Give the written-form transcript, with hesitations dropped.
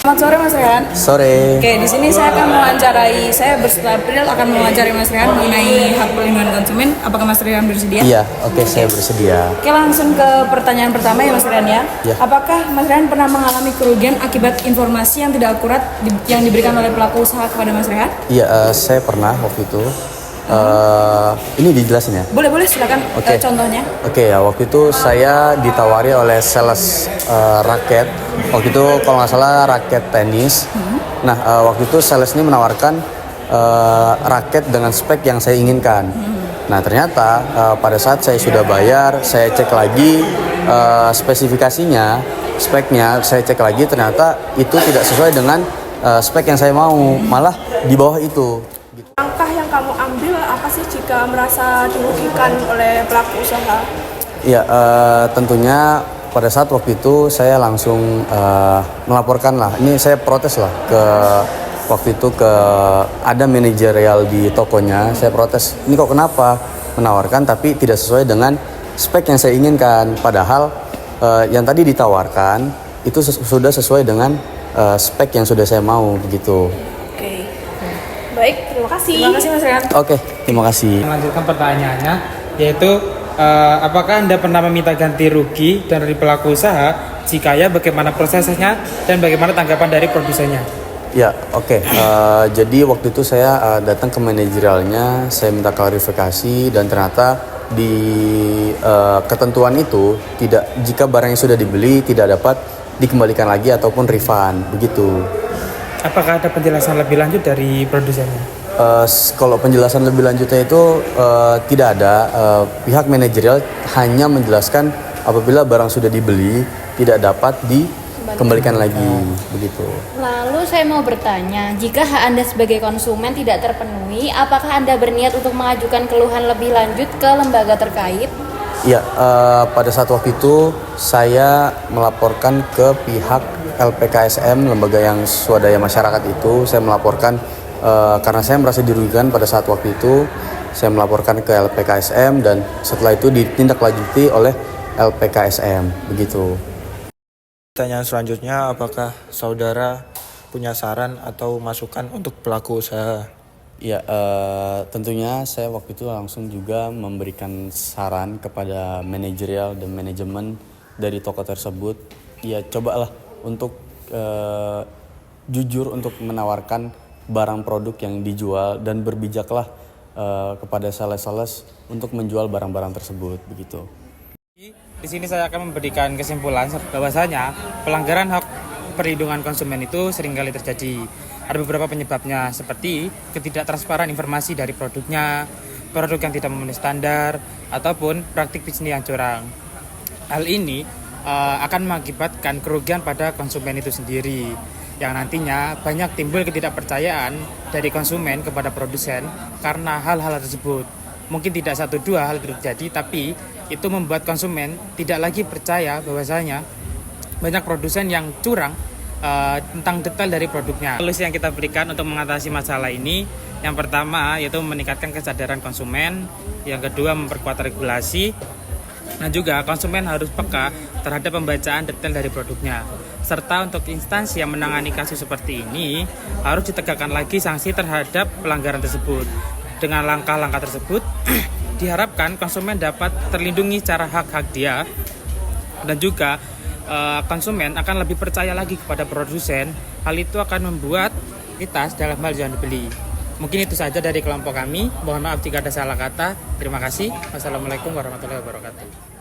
Selamat sore Mas Rehan. Sore. Oke, di sini saya bersama April akan mewawancarai Mas Rehan mengenai hak perlindungan konsumen. Apakah Mas Rehan bersedia? Iya, oke, saya bersedia. Oke, langsung ke pertanyaan pertama ya Mas Rehan ya. Ya. Apakah Mas Rehan pernah mengalami kerugian akibat informasi yang tidak akurat yang diberikan oleh pelaku usaha kepada Mas Rehan? Iya, saya pernah waktu itu. Ini dijelasin ya? Boleh silakan. Oke. Contohnya. Oke ya, waktu itu saya ditawari oleh sales raket. Waktu itu kalau nggak salah raket tenis. Nah, waktu itu sales ini menawarkan raket dengan spek yang saya inginkan. Nah, ternyata pada saat saya sudah bayar, saya cek lagi spesifikasinya, speknya, saya cek lagi ternyata itu tidak sesuai dengan spek yang saya mau, malah di bawah itu. Langkah yang kamu ambil apa sih jika merasa dirugikan oleh pelaku usaha? Ya, tentunya pada saat waktu itu saya langsung melaporkan lah. Ini saya protes lah waktu itu ke ada manajerial di tokonya. Saya protes, ini kok kenapa menawarkan tapi tidak sesuai dengan spek yang saya inginkan. Padahal yang tadi ditawarkan itu sudah sesuai dengan spek yang sudah saya mau begitu. Oke. Baik, terima kasih. Terima kasih Mas Rehan. Oke, terima kasih. Melanjutkan pertanyaannya, yaitu apakah Anda pernah meminta ganti rugi dari pelaku usaha? Jika ya, bagaimana prosesnya dan bagaimana tanggapan dari produsennya? Ya, oke. Jadi waktu itu saya datang ke manajerialnya, saya minta klarifikasi dan ternyata di ketentuan itu jika barang yang sudah dibeli tidak dapat dikembalikan lagi ataupun refund, begitu. Apakah ada penjelasan lebih lanjut dari produsennya? Kalau penjelasan lebih lanjutnya itu tidak ada. Pihak manajerial hanya menjelaskan apabila barang sudah dibeli tidak dapat dikembalikan lagi, begitu. Lalu saya mau bertanya, jika hak Anda sebagai konsumen tidak terpenuhi, apakah Anda berniat untuk mengajukan keluhan lebih lanjut ke lembaga terkait? Ya, pada saat waktu itu saya melaporkan ke pihak LPKSM, lembaga yang swadaya masyarakat itu. Saya melaporkan karena saya merasa dirugikan pada saat waktu itu. Saya melaporkan ke LPKSM dan setelah itu ditindaklanjuti oleh LPKSM, begitu. Pertanyaan selanjutnya, apakah saudara punya saran atau masukan untuk pelaku usaha? Ya, tentunya saya waktu itu langsung juga memberikan saran kepada manajerial dan manajemen dari toko tersebut. Ya, cobalah untuk jujur untuk menawarkan barang produk yang dijual dan berbijaklah kepada sales-sales untuk menjual barang-barang tersebut, begitu. Di sini saya akan memberikan kesimpulan bahwasanya pelanggaran hak perlindungan konsumen itu seringkali terjadi. Ada beberapa penyebabnya seperti ketidaktransparan informasi dari produknya, produk yang tidak memenuhi standar, ataupun praktik bisnis yang curang. Hal ini akan mengakibatkan kerugian pada konsumen itu sendiri, yang nantinya banyak timbul ketidakpercayaan dari konsumen kepada produsen karena hal-hal tersebut. Mungkin tidak satu dua hal terjadi, tapi itu membuat konsumen tidak lagi percaya bahwasanya banyak produsen yang curang tentang detail dari produknya. Solusi yang kita berikan untuk mengatasi masalah ini, yang pertama yaitu meningkatkan kesadaran konsumen, yang kedua memperkuat regulasi, dan juga konsumen harus peka terhadap pembacaan detail dari produknya. Serta untuk instansi yang menangani kasus seperti ini harus ditegakkan lagi sanksi terhadap pelanggaran tersebut. Dengan langkah-langkah tersebut diharapkan konsumen dapat terlindungi secara hak-hak dia, dan juga konsumen akan lebih percaya lagi kepada produsen. Hal itu akan membuat kita dalam hal jual beli. Mungkin itu saja dari kelompok kami. Mohon maaf jika ada salah kata. Terima kasih. Wassalamualaikum warahmatullahi wabarakatuh.